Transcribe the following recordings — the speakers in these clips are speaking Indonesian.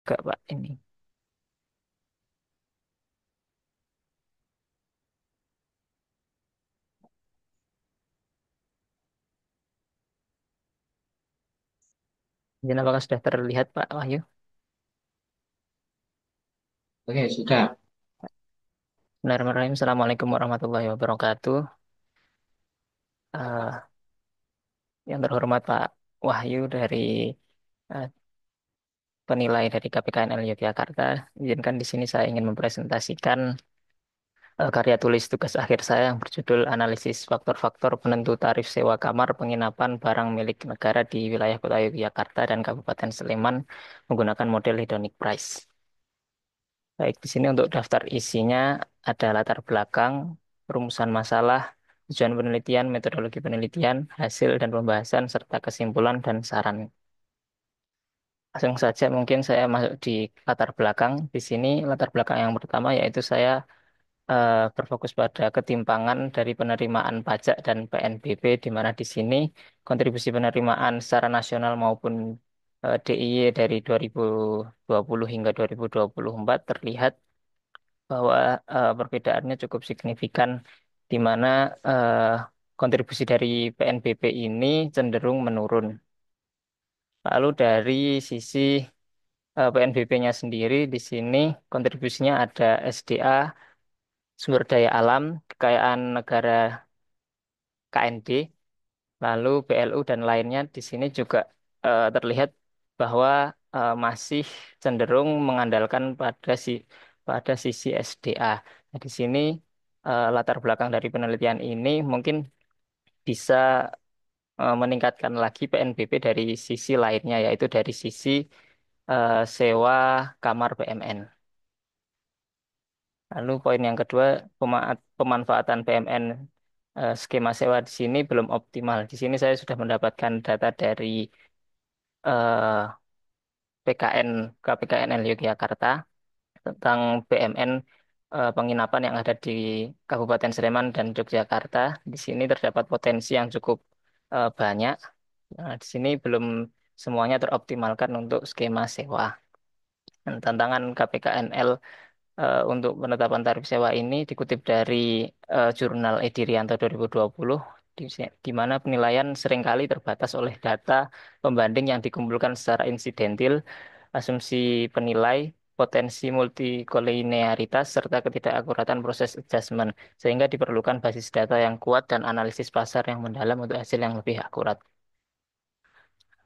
Gak, Pak, ini. Izin apakah sudah terlihat, Pak Wahyu? Oke, sudah. Bismillahirrahmanirrahim. Assalamualaikum warahmatullahi wabarakatuh. Eh, yang terhormat Pak Wahyu dari eh, penilai dari KPKNL Yogyakarta. Izinkan di sini saya ingin mempresentasikan karya tulis tugas akhir saya yang berjudul Analisis Faktor-Faktor Penentu Tarif Sewa Kamar Penginapan Barang Milik Negara di Wilayah Kota Yogyakarta dan Kabupaten Sleman menggunakan model hedonic price. Baik, di sini untuk daftar isinya ada latar belakang, rumusan masalah, tujuan penelitian, metodologi penelitian, hasil dan pembahasan, serta kesimpulan dan saran. Langsung saja mungkin saya masuk di latar belakang. Di sini latar belakang yang pertama yaitu saya berfokus pada ketimpangan dari penerimaan pajak dan PNBP, di mana di sini kontribusi penerimaan secara nasional maupun DIY dari 2020 hingga 2024 terlihat bahwa perbedaannya cukup signifikan, di mana eh, kontribusi dari PNBP ini cenderung menurun. Lalu dari sisi PNBP-nya sendiri, di sini kontribusinya ada SDA, sumber daya alam, kekayaan negara KND, lalu BLU dan lainnya di sini juga terlihat bahwa masih cenderung mengandalkan pada sisi SDA. Nah, di sini latar belakang dari penelitian ini mungkin bisa meningkatkan lagi PNBP dari sisi lainnya, yaitu dari sisi sewa kamar PMN. Lalu poin yang kedua, pemanfaatan PMN skema sewa di sini belum optimal. Di sini saya sudah mendapatkan data dari PKN KPKNL Yogyakarta tentang PMN penginapan yang ada di Kabupaten Sleman dan Yogyakarta. Di sini terdapat potensi yang cukup banyak. Nah, di sini belum semuanya teroptimalkan untuk skema sewa. Dan tantangan KPKNL untuk penetapan tarif sewa ini dikutip dari Jurnal Edirianto 2020, di mana penilaian seringkali terbatas oleh data pembanding yang dikumpulkan secara insidentil, asumsi penilai, potensi multikolinearitas, serta ketidakakuratan proses adjustment, sehingga diperlukan basis data yang kuat dan analisis pasar yang mendalam untuk hasil yang lebih akurat.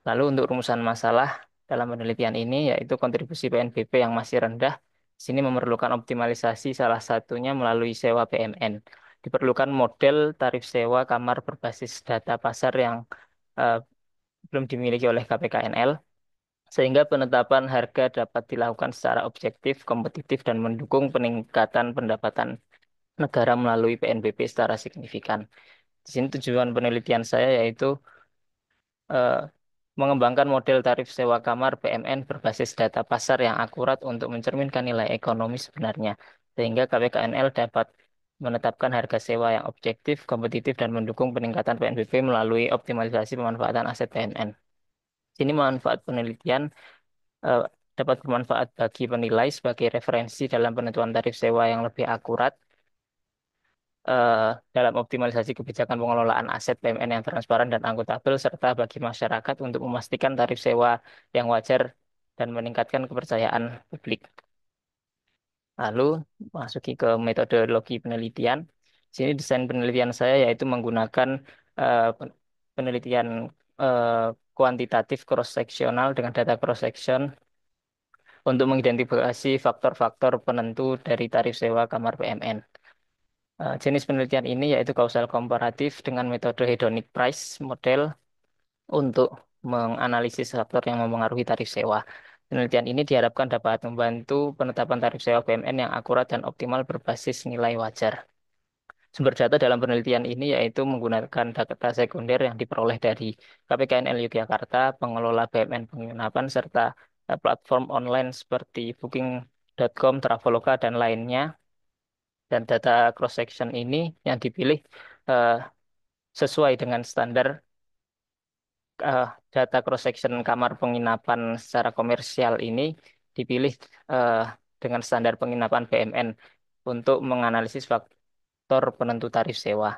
Lalu untuk rumusan masalah dalam penelitian ini yaitu kontribusi PNBP yang masih rendah, di sini memerlukan optimalisasi salah satunya melalui sewa PMN. Diperlukan model tarif sewa kamar berbasis data pasar yang eh, belum dimiliki oleh KPKNL, sehingga penetapan harga dapat dilakukan secara objektif, kompetitif, dan mendukung peningkatan pendapatan negara melalui PNBP secara signifikan. Di sini tujuan penelitian saya yaitu eh, mengembangkan model tarif sewa kamar PMN berbasis data pasar yang akurat untuk mencerminkan nilai ekonomi sebenarnya, sehingga KPKNL dapat menetapkan harga sewa yang objektif, kompetitif, dan mendukung peningkatan PNBP melalui optimalisasi pemanfaatan aset PMN. Sini manfaat penelitian eh, dapat bermanfaat bagi penilai sebagai referensi dalam penentuan tarif sewa yang lebih akurat eh, dalam optimalisasi kebijakan pengelolaan aset PMN yang transparan dan akuntabel, serta bagi masyarakat untuk memastikan tarif sewa yang wajar dan meningkatkan kepercayaan publik. Lalu masuki ke metodologi penelitian. Di sini desain penelitian saya yaitu menggunakan penelitian eh, kuantitatif cross-seksional dengan data cross-section untuk mengidentifikasi faktor-faktor penentu dari tarif sewa kamar PMN. Jenis penelitian ini yaitu kausal komparatif dengan metode hedonic price model untuk menganalisis faktor yang mempengaruhi tarif sewa. Penelitian ini diharapkan dapat membantu penetapan tarif sewa PMN yang akurat dan optimal berbasis nilai wajar. Sumber data dalam penelitian ini yaitu menggunakan data sekunder yang diperoleh dari KPKNL Yogyakarta, pengelola BUMN penginapan, serta platform online seperti Booking.com, Traveloka, dan lainnya. Dan data cross-section ini yang dipilih eh, sesuai dengan standar eh, data cross-section kamar penginapan secara komersial ini. dipilih eh, dengan standar penginapan BMN untuk menganalisis faktor penentu tarif sewa.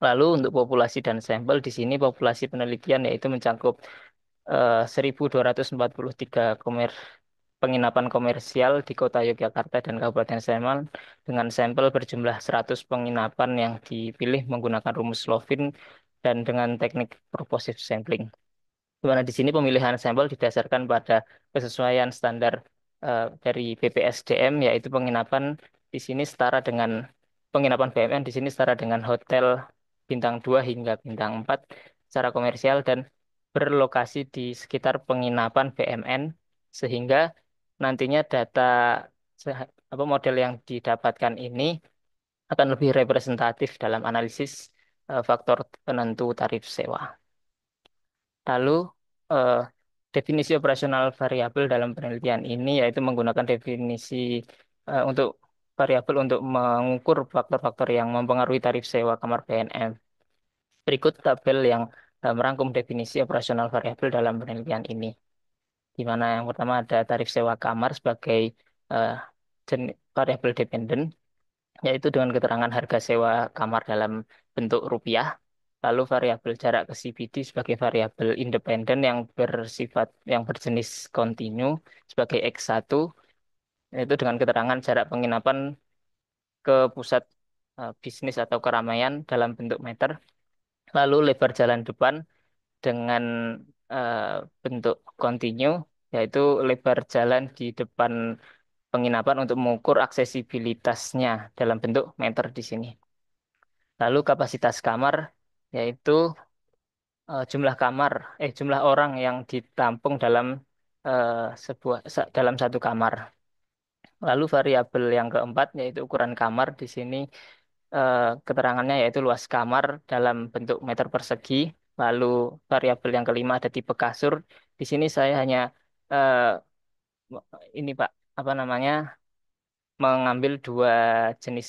Lalu untuk populasi dan sampel di sini populasi penelitian yaitu mencakup 1.243 penginapan komersial di Kota Yogyakarta dan Kabupaten Sleman dengan sampel berjumlah 100 penginapan yang dipilih menggunakan rumus Lovin dan dengan teknik purposive sampling. Di mana di sini pemilihan sampel didasarkan pada kesesuaian standar dari BPSDM, yaitu penginapan BMN di sini setara dengan hotel bintang 2 hingga bintang 4 secara komersial dan berlokasi di sekitar penginapan BMN, sehingga nantinya model yang didapatkan ini akan lebih representatif dalam analisis faktor penentu tarif sewa. Lalu, eh, definisi operasional variabel dalam penelitian ini yaitu menggunakan definisi untuk variabel untuk mengukur faktor-faktor yang mempengaruhi tarif sewa kamar PNM. Berikut tabel yang merangkum definisi operasional variabel dalam penelitian ini, di mana yang pertama ada tarif sewa kamar sebagai eh, variabel dependen, yaitu dengan keterangan harga sewa kamar dalam bentuk rupiah. Lalu variabel jarak ke CBD sebagai variabel independen yang berjenis kontinu sebagai X1, yaitu dengan keterangan jarak penginapan ke pusat bisnis atau keramaian dalam bentuk meter. Lalu lebar jalan depan dengan eh, bentuk kontinu, yaitu lebar jalan di depan penginapan untuk mengukur aksesibilitasnya dalam bentuk meter di sini. Lalu kapasitas kamar yaitu jumlah orang yang ditampung dalam eh, dalam satu kamar. Lalu variabel yang keempat yaitu ukuran kamar di sini keterangannya yaitu luas kamar dalam bentuk meter persegi. Lalu variabel yang kelima ada tipe kasur. Di sini saya hanya eh, ini Pak, apa namanya, mengambil dua jenis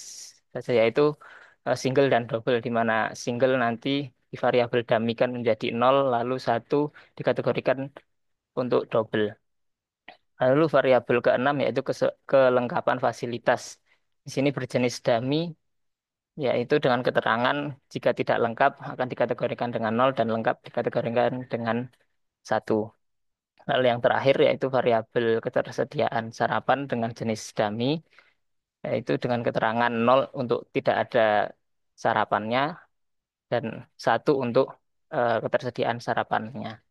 saja yaitu single dan double, di mana single nanti divariabel damikan menjadi nol, lalu satu dikategorikan untuk double. Lalu variabel keenam yaitu kelengkapan fasilitas. Di sini berjenis dummy, yaitu dengan keterangan jika tidak lengkap akan dikategorikan dengan nol dan lengkap dikategorikan dengan satu. Lalu yang terakhir yaitu variabel ketersediaan sarapan dengan jenis dummy, yaitu dengan keterangan nol untuk tidak ada sarapannya dan satu untuk ketersediaan sarapannya.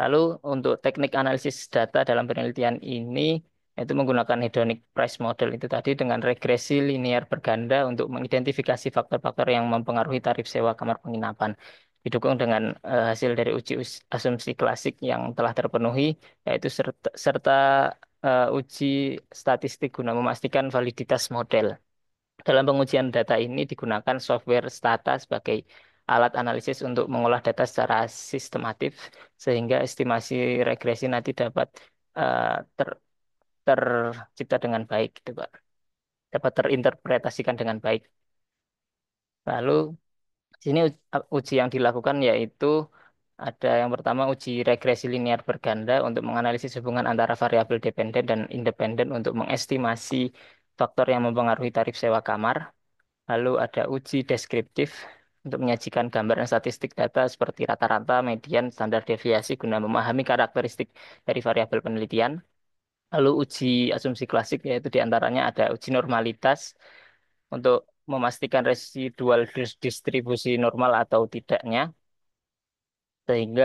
Lalu untuk teknik analisis data dalam penelitian ini itu menggunakan hedonic price model itu tadi dengan regresi linear berganda untuk mengidentifikasi faktor-faktor yang mempengaruhi tarif sewa kamar penginapan. Didukung dengan hasil dari asumsi klasik yang telah terpenuhi, yaitu serta uji statistik guna memastikan validitas model. Dalam pengujian data ini digunakan software Stata sebagai alat analisis untuk mengolah data secara sistematif sehingga estimasi regresi nanti dapat eh, ter- tercipta dengan baik, gitu, Pak. Dapat terinterpretasikan dengan baik. Lalu di sini uji yang dilakukan yaitu ada yang pertama uji regresi linear berganda untuk menganalisis hubungan antara variabel dependen dan independen untuk mengestimasi faktor yang mempengaruhi tarif sewa kamar. Lalu ada uji deskriptif untuk menyajikan gambaran statistik data seperti rata-rata, median, standar deviasi guna memahami karakteristik dari variabel penelitian. Lalu uji asumsi klasik yaitu diantaranya ada uji normalitas untuk memastikan residual distribusi normal atau tidaknya, sehingga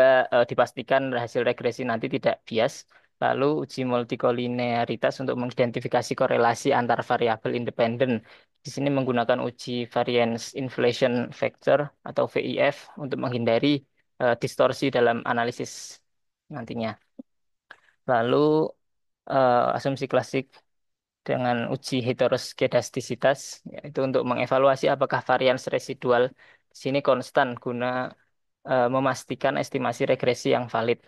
dipastikan hasil regresi nanti tidak bias. Lalu uji multikolinearitas untuk mengidentifikasi korelasi antar variabel independen. Di sini menggunakan uji variance inflation factor atau VIF untuk menghindari distorsi dalam analisis nantinya. Lalu asumsi klasik dengan uji heteroskedastisitas, yaitu untuk mengevaluasi apakah varians residual di sini konstan guna memastikan estimasi regresi yang valid.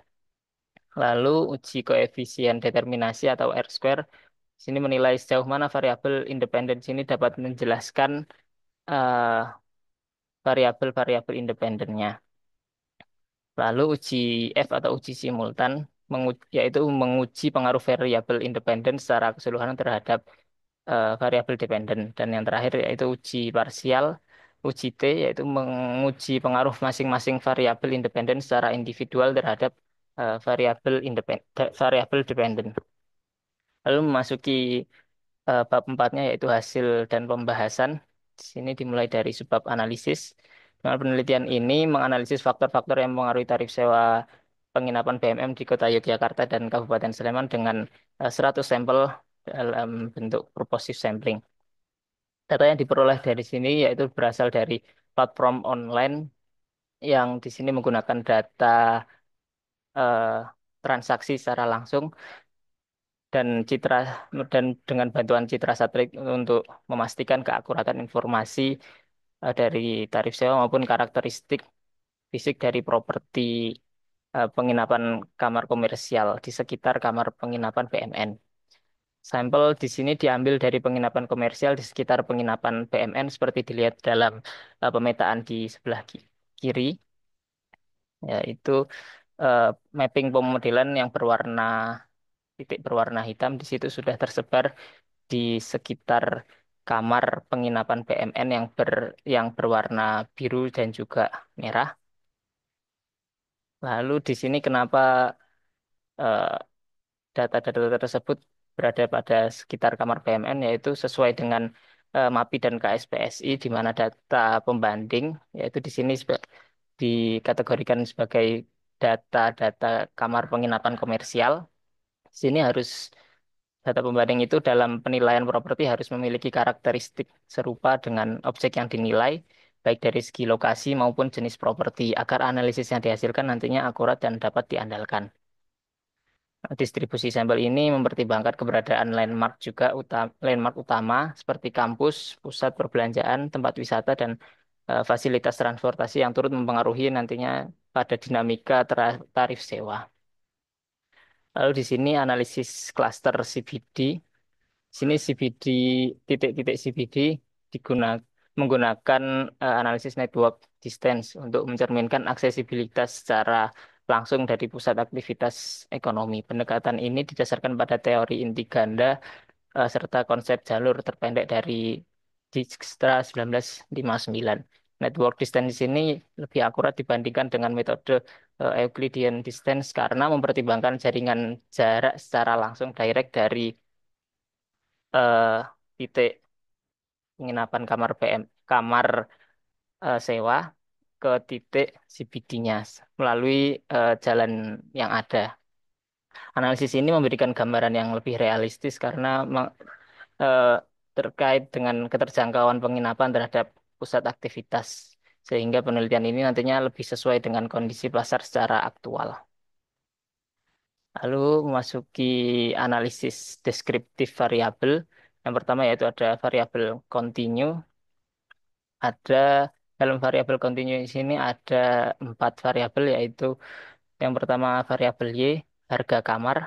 Lalu uji koefisien determinasi atau R square. Sini menilai sejauh mana variabel independen sini dapat menjelaskan eh, variabel-variabel independennya. Lalu uji F atau uji simultan. yaitu menguji pengaruh variabel independen secara keseluruhan terhadap variabel dependen. Dan yang terakhir yaitu uji parsial, uji T, yaitu menguji pengaruh masing-masing variabel independen secara individual terhadap variabel dependen. Lalu memasuki bab empatnya yaitu hasil dan pembahasan. Di sini dimulai dari subbab analisis. Dengan penelitian ini menganalisis faktor-faktor yang mempengaruhi tarif sewa penginapan BMM di Kota Yogyakarta dan Kabupaten Sleman dengan 100 sampel dalam bentuk purposive sampling. Data yang diperoleh dari sini yaitu berasal dari platform online yang di sini menggunakan data eh, transaksi secara langsung dan citra dan dengan bantuan citra satelit untuk memastikan keakuratan informasi dari tarif sewa maupun karakteristik fisik dari properti penginapan kamar komersial di sekitar kamar penginapan BMN. Sampel di sini diambil dari penginapan komersial di sekitar penginapan BMN seperti dilihat dalam pemetaan di sebelah kiri, yaitu eh, mapping pemodelan yang berwarna titik berwarna hitam di situ sudah tersebar di sekitar kamar penginapan BMN yang berwarna biru dan juga merah. Lalu di sini kenapa eh, data-data tersebut berada pada sekitar kamar BMN yaitu sesuai dengan MAPI dan KSPSI di mana data pembanding yaitu di sini dikategorikan sebagai data-data kamar penginapan komersial. Di sini harus data pembanding itu dalam penilaian properti harus memiliki karakteristik serupa dengan objek yang dinilai, baik dari segi lokasi maupun jenis properti, agar analisis yang dihasilkan nantinya akurat dan dapat diandalkan. Distribusi sampel ini mempertimbangkan keberadaan landmark utama seperti kampus, pusat perbelanjaan, tempat wisata, dan fasilitas transportasi yang turut mempengaruhi nantinya pada dinamika tarif sewa. Lalu di sini analisis klaster CBD. Sini CBD, titik-titik CBD menggunakan analisis network distance untuk mencerminkan aksesibilitas secara langsung dari pusat aktivitas ekonomi. Pendekatan ini didasarkan pada teori inti ganda serta konsep jalur terpendek dari Dijkstra 1959. Network distance di sini lebih akurat dibandingkan dengan metode Euclidean distance karena mempertimbangkan jaringan jarak secara langsung direct dari eh, titik penginapan kamar sewa ke titik CBD-nya melalui jalan yang ada. Analisis ini memberikan gambaran yang lebih realistis karena eh, terkait dengan keterjangkauan penginapan terhadap pusat aktivitas, sehingga penelitian ini nantinya lebih sesuai dengan kondisi pasar secara aktual. Lalu memasuki analisis deskriptif variabel. Yang pertama yaitu ada variabel continue. Ada dalam variabel continue di sini ada 4 variabel yaitu yang pertama variabel Y, harga kamar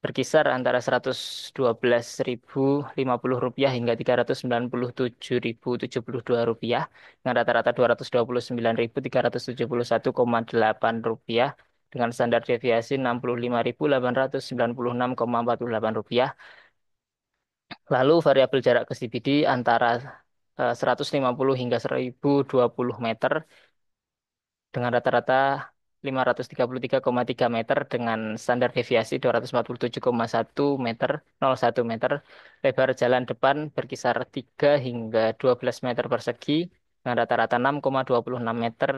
berkisar antara Rp112.050 hingga Rp397.072 dengan rata-rata Rp229.371,8 dengan standar deviasi Rp65.896,48. Lalu variabel jarak ke CBD antara 150 hingga 1.020 meter dengan rata-rata 533,3 meter dengan standar deviasi 247,1 meter, 01 meter. Lebar jalan depan berkisar 3 hingga 12 meter persegi dengan rata-rata 6,26 meter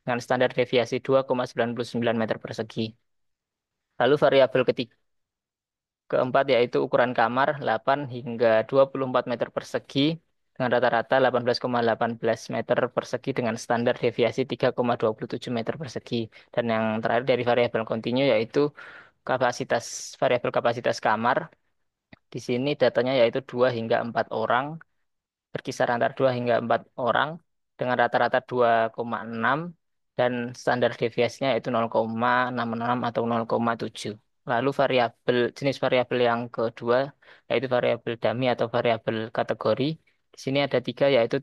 dengan standar deviasi 2,99 meter persegi. Lalu variabel keempat yaitu ukuran kamar 8 hingga 24 meter persegi dengan rata-rata 18,18 meter persegi dengan standar deviasi 3,27 meter persegi. Dan yang terakhir dari variabel kontinu yaitu kapasitas variabel kapasitas kamar. Di sini datanya yaitu 2 hingga 4 orang berkisar antara 2 hingga 4 orang dengan rata-rata 2,6 dan standar deviasinya yaitu 0,66 atau 0,7. Lalu jenis variabel yang kedua yaitu variabel dummy atau variabel kategori. Di sini ada 3 yaitu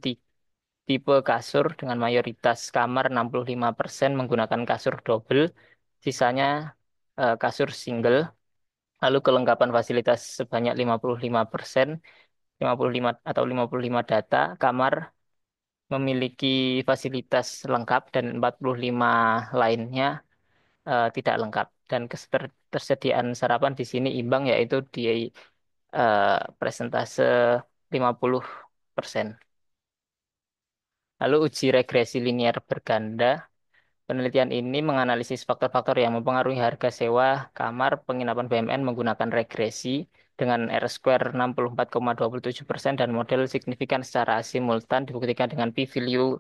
tipe kasur dengan mayoritas kamar 65% menggunakan kasur double, sisanya kasur single, lalu kelengkapan fasilitas sebanyak 55%, 55 atau 55 data, kamar memiliki fasilitas lengkap dan 45 lainnya tidak lengkap. Dan ketersediaan sarapan di sini imbang yaitu di presentase 50%. Lalu uji regresi linear berganda. Penelitian ini menganalisis faktor-faktor yang mempengaruhi harga sewa kamar penginapan BMN menggunakan regresi dengan R-square 64,27% dan model signifikan secara simultan dibuktikan dengan p-value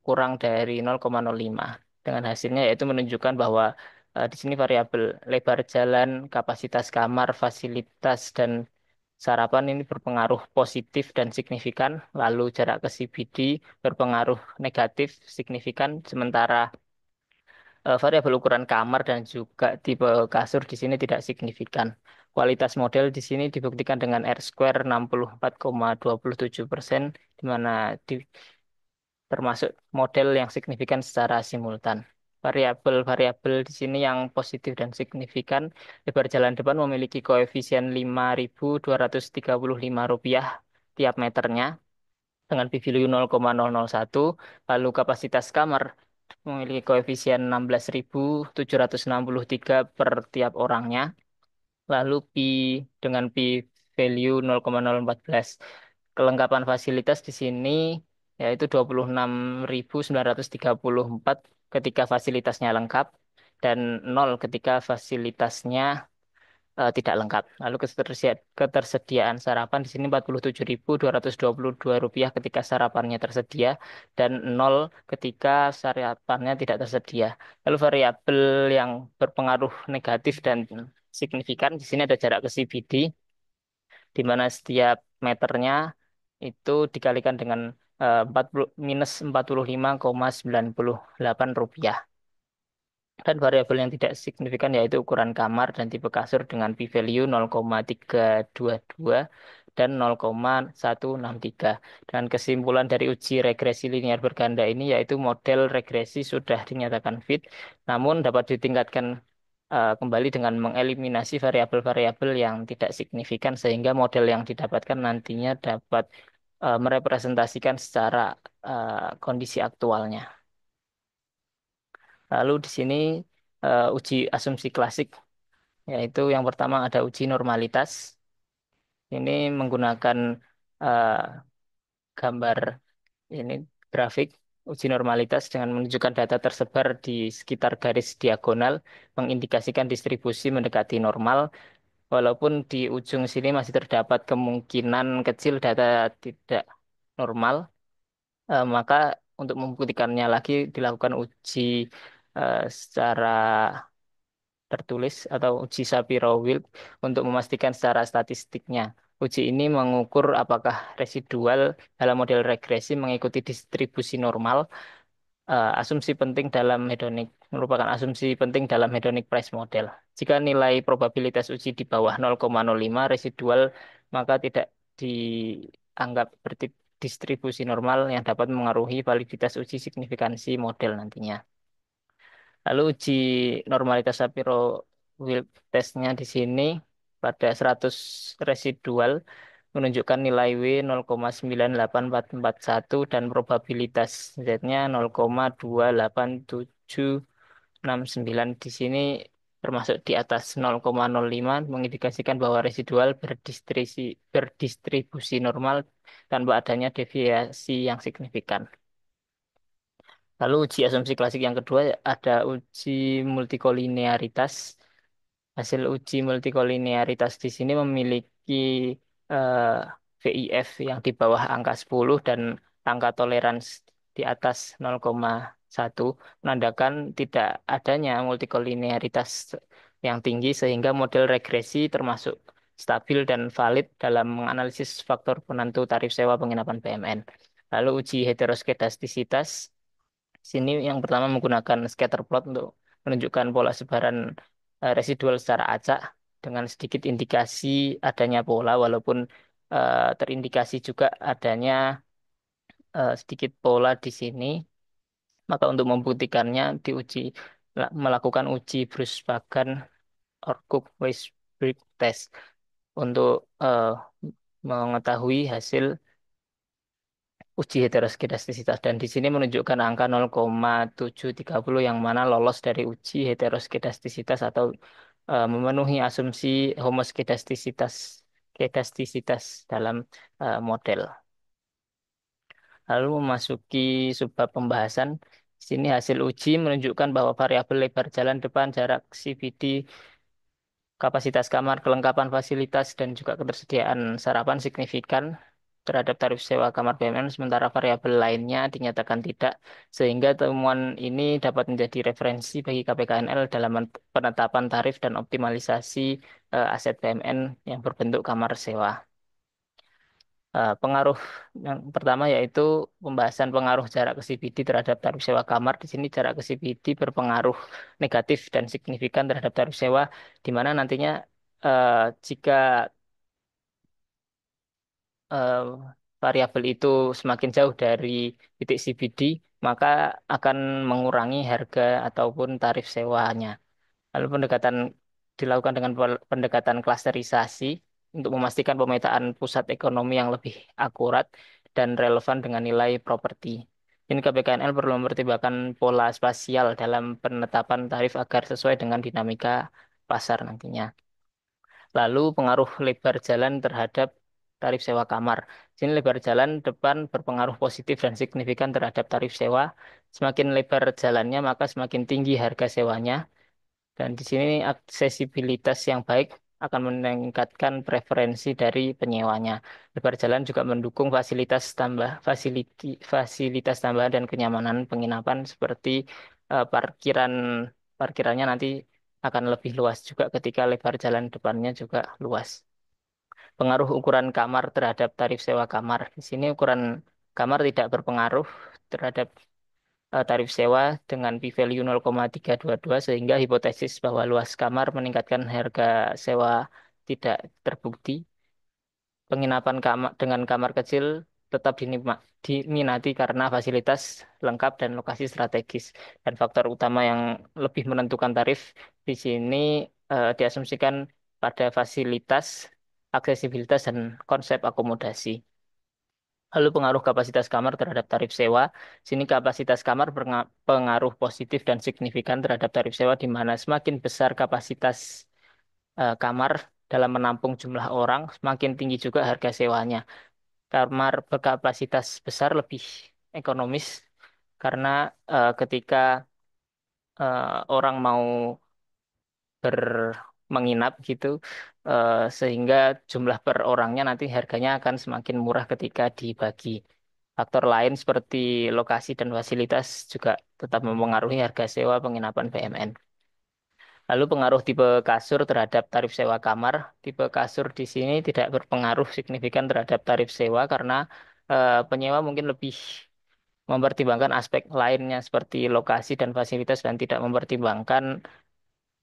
kurang dari 0,05. Dengan hasilnya yaitu menunjukkan bahwa di sini variabel lebar jalan, kapasitas kamar, fasilitas, dan sarapan ini berpengaruh positif dan signifikan, lalu jarak ke CBD berpengaruh negatif signifikan, sementara variabel ukuran kamar dan juga tipe kasur di sini tidak signifikan. Kualitas model di sini dibuktikan dengan R-square 64,27%, di mana termasuk model yang signifikan secara simultan. Variabel-variabel di sini yang positif dan signifikan, lebar jalan depan memiliki koefisien 5.235 rupiah tiap meternya dengan p-value 0,001, lalu kapasitas kamar memiliki koefisien 16.763 per tiap orangnya, lalu dengan P value 0,014. Kelengkapan fasilitas di sini yaitu 26.934 ketika fasilitasnya lengkap dan nol ketika fasilitasnya tidak lengkap. Lalu ketersediaan sarapan di sini 47.222 rupiah ketika sarapannya tersedia dan nol ketika sarapannya tidak tersedia. Lalu variabel yang berpengaruh negatif dan signifikan di sini ada jarak ke CBD di mana setiap meternya itu dikalikan dengan 40 minus 45,98 rupiah. Dan variabel yang tidak signifikan yaitu ukuran kamar dan tipe kasur dengan p-value 0,322 dan 0,163. Dan kesimpulan dari uji regresi linear berganda ini yaitu model regresi sudah dinyatakan fit, namun dapat ditingkatkan kembali dengan mengeliminasi variabel-variabel yang tidak signifikan sehingga model yang didapatkan nantinya dapat merepresentasikan secara kondisi aktualnya. Lalu di sini uji asumsi klasik, yaitu yang pertama ada uji normalitas. Ini menggunakan eh, gambar ini grafik uji normalitas dengan menunjukkan data tersebar di sekitar garis diagonal, mengindikasikan distribusi mendekati normal, walaupun di ujung sini masih terdapat kemungkinan kecil data tidak normal, maka untuk membuktikannya lagi dilakukan uji secara tertulis atau uji Shapiro-Wilk untuk memastikan secara statistiknya. Uji ini mengukur apakah residual dalam model regresi mengikuti distribusi normal. Asumsi penting dalam hedonic merupakan asumsi penting dalam hedonic price model. Jika nilai probabilitas uji di bawah 0,05 residual, maka tidak dianggap distribusi normal yang dapat mengaruhi validitas uji signifikansi model nantinya. Lalu uji normalitas Shapiro-Wilk testnya di sini pada 100 residual menunjukkan nilai W 0,98441 dan probabilitas Z-nya 0,28769. Di sini termasuk di atas 0,05 mengindikasikan bahwa residual berdistribusi normal tanpa adanya deviasi yang signifikan. Lalu uji asumsi klasik yang kedua ada uji multikolinearitas. Hasil uji multikolinearitas di sini memiliki eh, VIF yang di bawah angka 10 dan angka tolerans di atas 0,1 menandakan tidak adanya multikolinearitas yang tinggi sehingga model regresi termasuk stabil dan valid dalam menganalisis faktor penentu tarif sewa penginapan BMN. Lalu uji heteroskedastisitas sini yang pertama menggunakan scatter plot untuk menunjukkan pola sebaran residual secara acak dengan sedikit indikasi adanya pola walaupun terindikasi juga adanya sedikit pola di sini. Maka untuk membuktikannya diuji melakukan uji Bruce-Bagan Orkut Weisbrod Test untuk mengetahui hasil uji heteroskedastisitas dan di sini menunjukkan angka 0,730 yang mana lolos dari uji heteroskedastisitas atau memenuhi asumsi homoskedastisitas kedastisitas dalam model. Lalu memasuki subbab pembahasan. Di sini hasil uji menunjukkan bahwa variabel lebar jalan depan, jarak CBD, kapasitas kamar, kelengkapan fasilitas, dan juga ketersediaan sarapan signifikan terhadap tarif sewa kamar BMN, sementara variabel lainnya dinyatakan tidak, sehingga temuan ini dapat menjadi referensi bagi KPKNL dalam penetapan tarif dan optimalisasi aset BMN yang berbentuk kamar sewa. Pengaruh yang pertama yaitu pembahasan pengaruh jarak ke CBD terhadap tarif sewa kamar. Di sini jarak ke CBD berpengaruh negatif dan signifikan terhadap tarif sewa, di mana nantinya eh, jika eh, variabel itu semakin jauh dari titik CBD, maka akan mengurangi harga ataupun tarif sewanya. Lalu pendekatan dilakukan dengan pendekatan klasterisasi untuk memastikan pemetaan pusat ekonomi yang lebih akurat dan relevan dengan nilai properti. Ini KPKNL perlu mempertimbangkan pola spasial dalam penetapan tarif agar sesuai dengan dinamika pasar nantinya. Lalu pengaruh lebar jalan terhadap tarif sewa kamar. Sini lebar jalan depan berpengaruh positif dan signifikan terhadap tarif sewa. Semakin lebar jalannya, maka semakin tinggi harga sewanya. Dan di sini aksesibilitas yang baik akan meningkatkan preferensi dari penyewanya. Lebar jalan juga mendukung fasilitas tambahan dan kenyamanan penginapan seperti parkiran parkirannya nanti akan lebih luas juga ketika lebar jalan depannya juga luas. Pengaruh ukuran kamar terhadap tarif sewa kamar. Di sini ukuran kamar tidak berpengaruh terhadap tarif sewa dengan p-value 0,322 sehingga hipotesis bahwa luas kamar meningkatkan harga sewa tidak terbukti. Penginapan kamar dengan kamar kecil tetap diminati karena fasilitas lengkap dan lokasi strategis. Dan faktor utama yang lebih menentukan tarif di sini diasumsikan pada fasilitas, aksesibilitas, dan konsep akomodasi. Lalu pengaruh kapasitas kamar terhadap tarif sewa. Sini kapasitas kamar berpengaruh positif dan signifikan terhadap tarif sewa di mana semakin besar kapasitas kamar dalam menampung jumlah orang, semakin tinggi juga harga sewanya. Kamar berkapasitas besar lebih ekonomis karena ketika orang mau menginap gitu, sehingga jumlah per orangnya nanti harganya akan semakin murah ketika dibagi. Faktor lain seperti lokasi dan fasilitas juga tetap mempengaruhi harga sewa penginapan BMN. Lalu pengaruh tipe kasur terhadap tarif sewa kamar. Tipe kasur di sini tidak berpengaruh signifikan terhadap tarif sewa karena penyewa mungkin lebih mempertimbangkan aspek lainnya seperti lokasi dan fasilitas dan tidak mempertimbangkan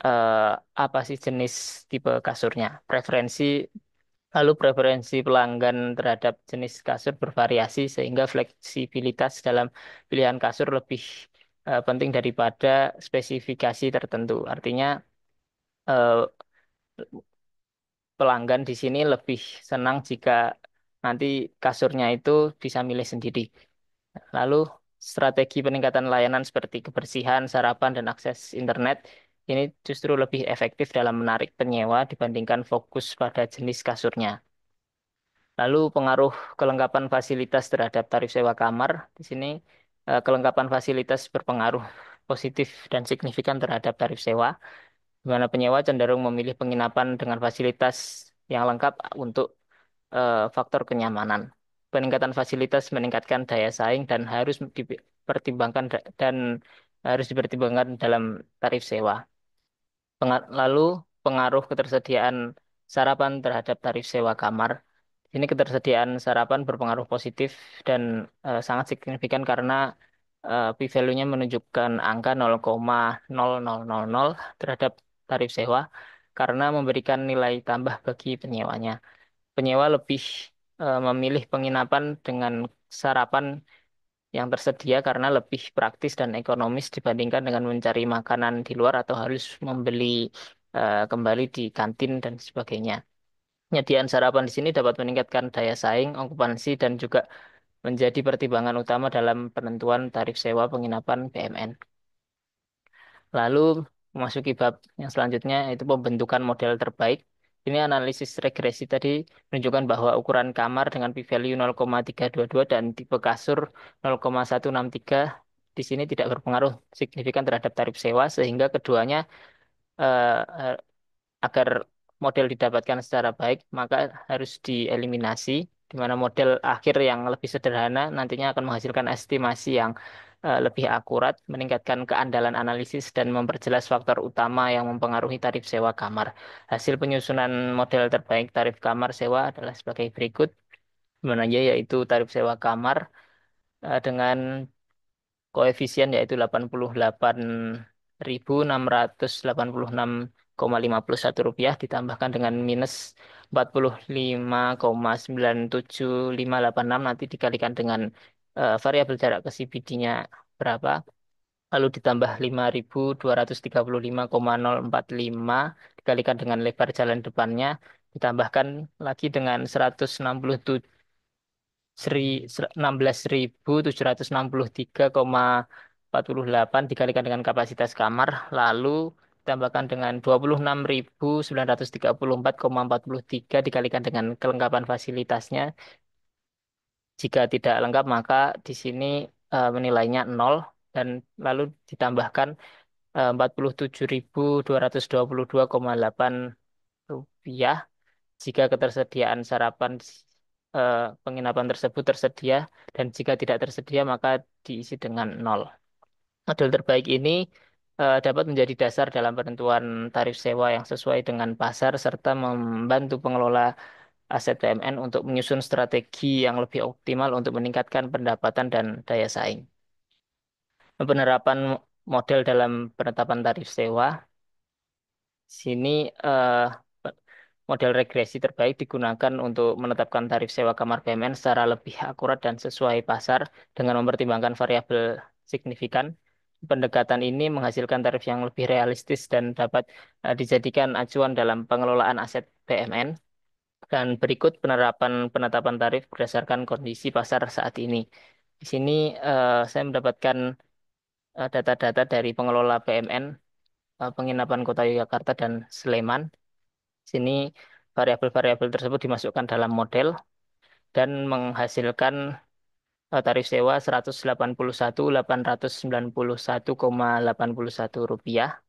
eh, apa sih jenis tipe kasurnya. Preferensi pelanggan terhadap jenis kasur bervariasi sehingga fleksibilitas dalam pilihan kasur lebih penting daripada spesifikasi tertentu. Artinya eh, pelanggan di sini lebih senang jika nanti kasurnya itu bisa milih sendiri. Lalu strategi peningkatan layanan seperti kebersihan, sarapan, dan akses internet ini justru lebih efektif dalam menarik penyewa dibandingkan fokus pada jenis kasurnya. Lalu pengaruh kelengkapan fasilitas terhadap tarif sewa kamar. Di sini kelengkapan fasilitas berpengaruh positif dan signifikan terhadap tarif sewa, di mana penyewa cenderung memilih penginapan dengan fasilitas yang lengkap untuk faktor kenyamanan. Peningkatan fasilitas meningkatkan daya saing dan harus dipertimbangkan dalam tarif sewa. Lalu pengaruh ketersediaan sarapan terhadap tarif sewa kamar. Ini ketersediaan sarapan berpengaruh positif dan sangat signifikan karena p-value-nya menunjukkan angka 0,0000 terhadap tarif sewa karena memberikan nilai tambah bagi penyewanya. Penyewa lebih memilih penginapan dengan sarapan yang tersedia karena lebih praktis dan ekonomis dibandingkan dengan mencari makanan di luar atau harus membeli kembali di kantin dan sebagainya. Penyediaan sarapan di sini dapat meningkatkan daya saing, okupansi, dan juga menjadi pertimbangan utama dalam penentuan tarif sewa penginapan BMN. Lalu memasuki bab yang selanjutnya yaitu pembentukan model terbaik. Ini analisis regresi tadi menunjukkan bahwa ukuran kamar dengan p-value 0,322 dan tipe kasur 0,163 di sini tidak berpengaruh signifikan terhadap tarif sewa sehingga keduanya eh, agar model didapatkan secara baik, maka harus dieliminasi, di mana model akhir yang lebih sederhana nantinya akan menghasilkan estimasi yang lebih akurat, meningkatkan keandalan analisis, dan memperjelas faktor utama yang mempengaruhi tarif sewa kamar. Hasil penyusunan model terbaik tarif kamar sewa adalah sebagai berikut, di mana yaitu tarif sewa kamar dengan koefisien yaitu 88.686,51 rupiah ditambahkan dengan minus 45,97.586 nanti dikalikan dengan variabel jarak ke CBD-nya berapa, lalu ditambah 5.235,045 dikalikan dengan lebar jalan depannya, ditambahkan lagi dengan 16.763,48 dikalikan dengan kapasitas kamar, lalu ditambahkan dengan 26.934,43 dikalikan dengan kelengkapan fasilitasnya. Jika tidak lengkap, maka di sini menilainya nol dan lalu ditambahkan 47.222,8 rupiah jika ketersediaan sarapan penginapan tersebut tersedia dan jika tidak tersedia maka diisi dengan nol. Model terbaik ini dapat menjadi dasar dalam penentuan tarif sewa yang sesuai dengan pasar serta membantu pengelola aset BMN untuk menyusun strategi yang lebih optimal untuk meningkatkan pendapatan dan daya saing. Penerapan model dalam penetapan tarif sewa. Sini eh, model regresi terbaik digunakan untuk menetapkan tarif sewa kamar BMN secara lebih akurat dan sesuai pasar dengan mempertimbangkan variabel signifikan. Pendekatan ini menghasilkan tarif yang lebih realistis dan dapat dijadikan acuan dalam pengelolaan aset BMN. Dan berikut penerapan penetapan tarif berdasarkan kondisi pasar saat ini. Di sini saya mendapatkan data-data dari pengelola BMN, penginapan Kota Yogyakarta dan Sleman. Sini variabel-variabel tersebut dimasukkan dalam model dan menghasilkan tarif sewa 181.891,81 rupiah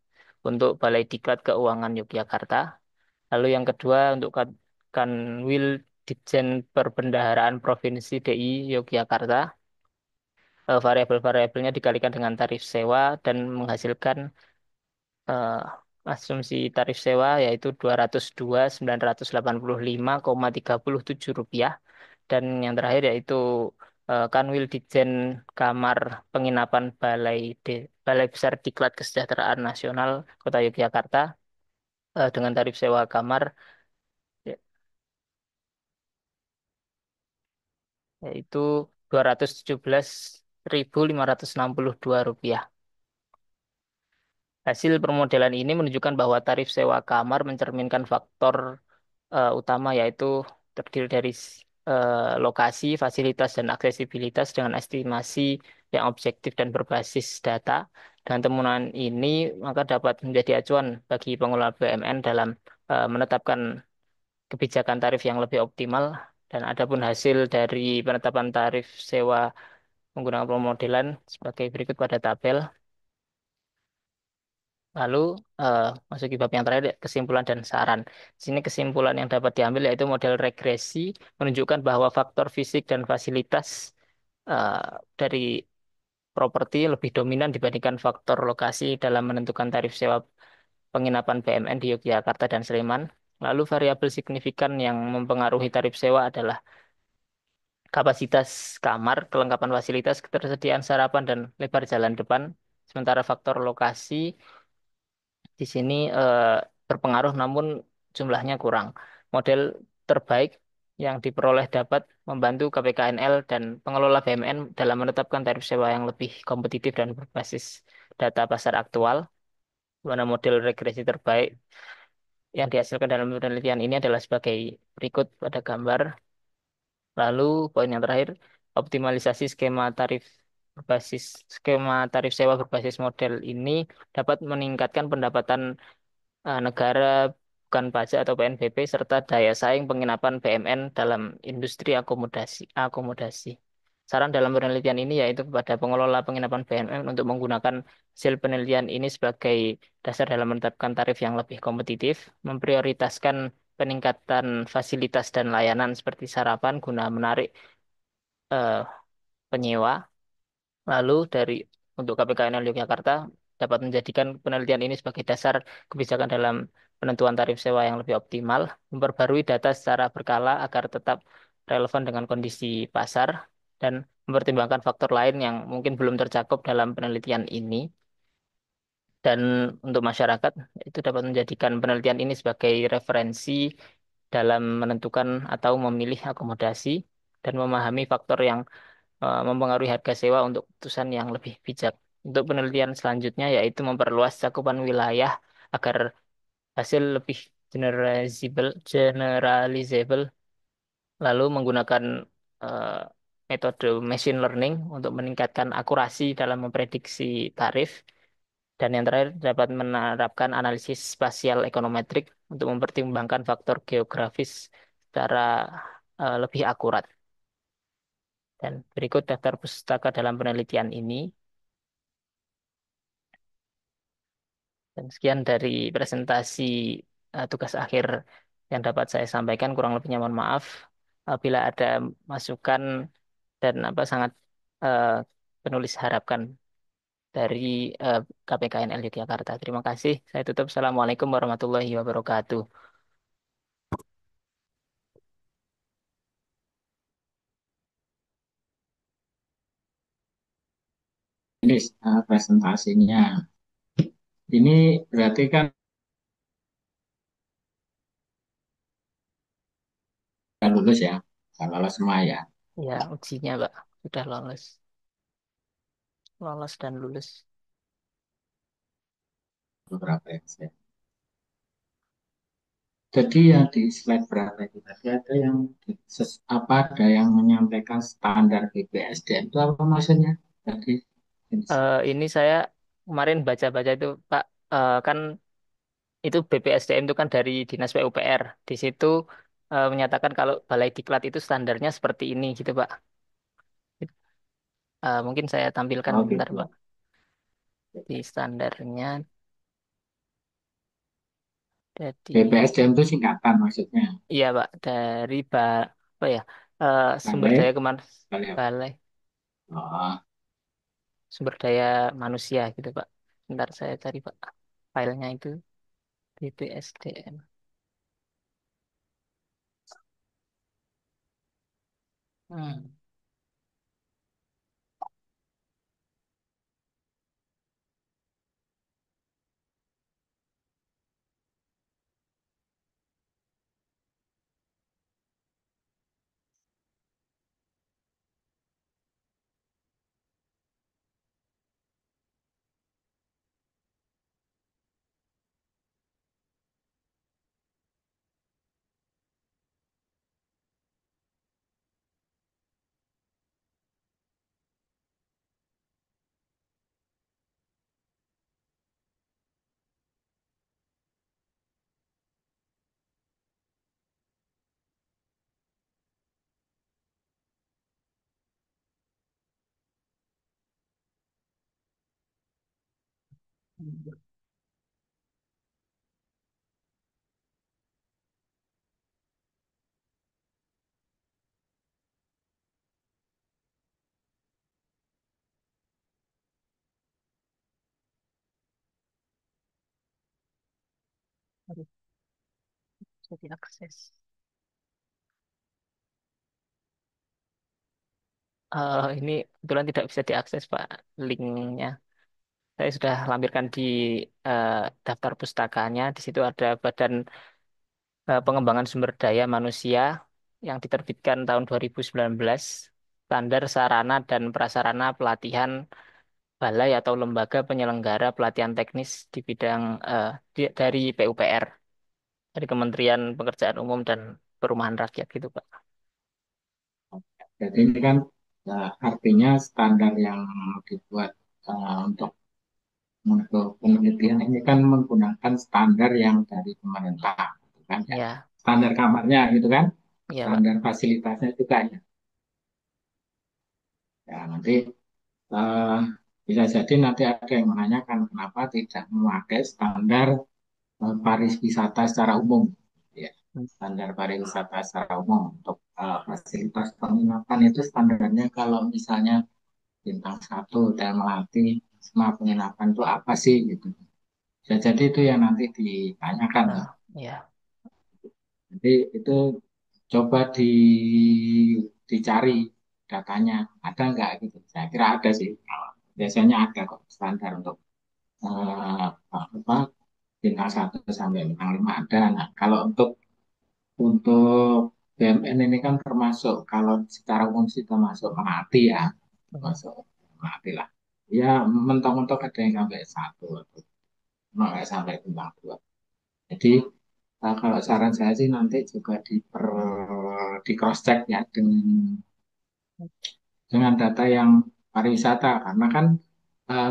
untuk Balai Diklat Keuangan Yogyakarta. Lalu yang kedua untuk Kanwil Ditjen Perbendaharaan Provinsi DI Yogyakarta. Variabel-variabelnya dikalikan dengan tarif sewa dan menghasilkan eh, asumsi tarif sewa yaitu 202.985,37 rupiah dan yang terakhir yaitu Kanwil Ditjen Kamar Penginapan Balai Besar Diklat Kesejahteraan Nasional Kota Yogyakarta dengan tarif sewa kamar ya- yaitu 217.562 rupiah. Hasil permodelan ini menunjukkan bahwa tarif sewa kamar mencerminkan faktor utama yaitu terdiri dari lokasi, fasilitas, dan aksesibilitas dengan estimasi yang objektif dan berbasis data. Dengan temuan ini, maka dapat menjadi acuan bagi pengelola BUMN dalam menetapkan kebijakan tarif yang lebih optimal. Dan adapun hasil dari penetapan tarif sewa menggunakan pemodelan sebagai berikut pada tabel. Lalu masuki bab yang terakhir kesimpulan dan saran. Di sini kesimpulan yang dapat diambil yaitu model regresi menunjukkan bahwa faktor fisik dan fasilitas eh, dari properti lebih dominan dibandingkan faktor lokasi dalam menentukan tarif sewa penginapan BMN di Yogyakarta dan Sleman. Lalu variabel signifikan yang mempengaruhi tarif sewa adalah kapasitas kamar, kelengkapan fasilitas, ketersediaan sarapan, dan lebar jalan depan. Sementara faktor lokasi di sini berpengaruh namun jumlahnya kurang. Model terbaik yang diperoleh dapat membantu KPKNL dan pengelola BUMN dalam menetapkan tarif sewa yang lebih kompetitif dan berbasis data pasar aktual. Mana model regresi terbaik yang dihasilkan dalam penelitian ini adalah sebagai berikut pada gambar. Lalu poin yang terakhir, optimalisasi skema tarif sewa berbasis model ini dapat meningkatkan pendapatan negara bukan pajak atau PNBP serta daya saing penginapan BUMN dalam industri akomodasi. Saran dalam penelitian ini yaitu kepada pengelola penginapan BUMN untuk menggunakan hasil penelitian ini sebagai dasar dalam menetapkan tarif yang lebih kompetitif, memprioritaskan peningkatan fasilitas dan layanan seperti sarapan guna menarik eh, penyewa. Lalu untuk KPKNL Yogyakarta dapat menjadikan penelitian ini sebagai dasar kebijakan dalam penentuan tarif sewa yang lebih optimal, memperbarui data secara berkala agar tetap relevan dengan kondisi pasar, dan mempertimbangkan faktor lain yang mungkin belum tercakup dalam penelitian ini. Dan untuk masyarakat, itu dapat menjadikan penelitian ini sebagai referensi dalam menentukan atau memilih akomodasi dan memahami faktor yang mempengaruhi harga sewa untuk putusan yang lebih bijak. Untuk penelitian selanjutnya yaitu memperluas cakupan wilayah agar hasil lebih generalizable, lalu menggunakan eh, metode machine learning untuk meningkatkan akurasi dalam memprediksi tarif. Dan yang terakhir dapat menerapkan analisis spasial ekonometrik untuk mempertimbangkan faktor geografis secara lebih akurat. Dan berikut daftar pustaka dalam penelitian ini. Dan sekian dari presentasi tugas akhir yang dapat saya sampaikan. Kurang lebihnya mohon maaf. Bila ada masukan dan apa sangat eh, penulis harapkan dari KPKNL Yogyakarta. Terima kasih. Saya tutup. Assalamualaikum warahmatullahi wabarakatuh. Ini presentasinya. Ini berarti kan udah lulus ya, udah lolos semua ya, Ya, ujinya, Pak. Sudah lolos. Lolos dan lulus. beberapa yang saya. Jadi yang di slide berapa itu tadi ada yang ada yang menyampaikan standar BPSDM itu apa maksudnya? Tadi Ini saya kemarin baca-baca itu, Pak. Kan itu BPSDM itu kan dari Dinas PUPR. Di situ menyatakan kalau Balai Diklat itu standarnya seperti ini gitu, Pak. Mungkin saya tampilkan oh bentar, gitu. Pak. Di standarnya jadi BPSDM itu singkatan maksudnya. iya, Pak, dari apa ya? Sumber Balai, daya kemana balai apa? Balai Oh, Sumber daya manusia gitu, Pak. Bentar saya cari, Pak. Filenya itu BPSDM. Hmm. Aduh, bisa diakses. Ini kebetulan tidak bisa diakses, Pak, linknya. Saya sudah lampirkan di eh, daftar pustakanya. Di situ ada Badan Pengembangan Sumber Daya Manusia. yang diterbitkan tahun 2019, standar sarana dan prasarana pelatihan balai atau lembaga penyelenggara pelatihan teknis di bidang dari PUPR, dari Kementerian Pekerjaan Umum dan Perumahan Rakyat gitu, Pak. Jadi ini kan artinya standar yang dibuat untuk penelitian ini kan menggunakan standar yang dari pemerintah, gitu kan ya. Ya, Standar kamarnya gitu kan, iya, Pak. standar fasilitasnya juga ya. Ya nanti eh, bisa jadi nanti ada yang menanyakan kenapa tidak memakai standar pariwisata secara umum, ya. Hmm. Standar pariwisata secara umum untuk fasilitas penginapan itu standarnya kalau misalnya bintang satu hotel melati semua penginapan itu apa sih gitu. Bisa jadi itu yang nanti ditanyakan ya. Ya, Jadi itu coba dicari datanya ada nggak gitu. Saya kira ada sih. Biasanya ada kok standar untuk apa bintang satu sampai bintang lima ada. Nah, kalau untuk BMN ini kan termasuk kalau secara umum sih termasuk melati ya, hmm. termasuk melati lah. Ya mentok-mentok ada yang sampai satu atau nggak sampai bintang dua. Jadi kalau saran saya sih nanti juga di cross check ya dengan data yang pariwisata karena kan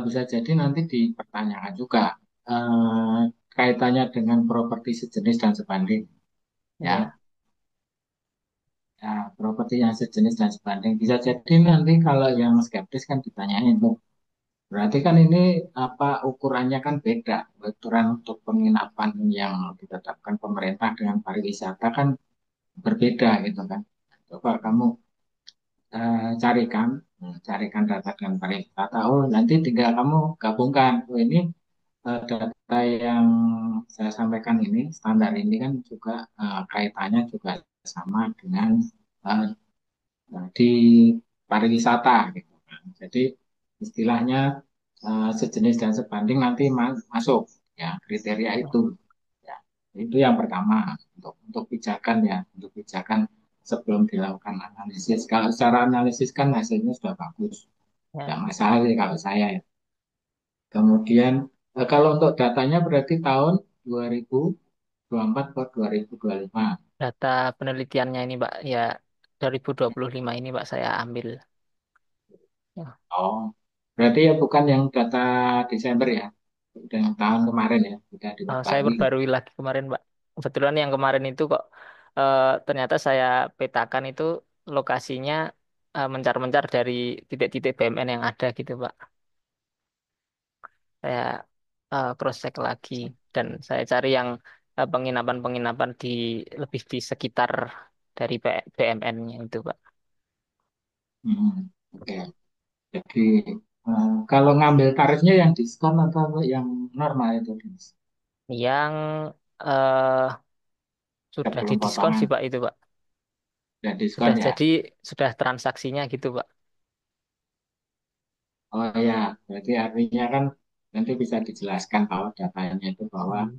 bisa jadi nanti dipertanyakan juga eh, kaitannya dengan properti sejenis dan sebanding ya. Ya, Ya, properti yang sejenis dan sebanding bisa jadi nanti kalau yang skeptis kan ditanyain tuh. Berarti kan ini apa ukurannya kan beda. Ukuran untuk penginapan yang ditetapkan pemerintah dengan pariwisata kan berbeda gitu kan. Coba kamu carikan, carikan data dengan pariwisata. Oh, nanti tinggal kamu gabungkan. Oh, ini data yang saya sampaikan ini, standar ini kan juga kaitannya juga sama dengan eh, di pariwisata gitu kan. Jadi istilahnya sejenis dan sebanding nanti masuk ya kriteria itu. Ya, itu yang pertama untuk pijakan ya, untuk pijakan sebelum dilakukan analisis. Kalau secara analisis kan hasilnya sudah bagus, ya. tidak masalah sih kalau saya ya. Kemudian kalau untuk datanya berarti tahun 2024 ke 2025. Data penelitiannya ini, Pak, ya 2025 ini, Pak, saya ambil. Ya. Oh, berarti ya bukan yang data Desember ya, udah yang tahun kemarin ya, sudah Saya diperbarui. perbarui lagi kemarin, Pak. Kebetulan yang kemarin itu kok ternyata saya petakan itu lokasinya mencar-mencar dari titik-titik BMN yang ada gitu, Pak. Saya cross check lagi dan saya cari yang penginapan-penginapan di lebih di sekitar dari BMN-nya itu, Pak. Oke. Jadi kalau ngambil tarifnya yang diskon atau yang normal itu, Mas? Yang eh, sudah Sebelum didiskon potongan sih, Pak, itu, Pak. dan diskon Sudah ya. jadi sudah transaksinya gitu, Pak. Oh ya, berarti artinya kan nanti bisa dijelaskan bahwa datanya itu bahwa Hmm.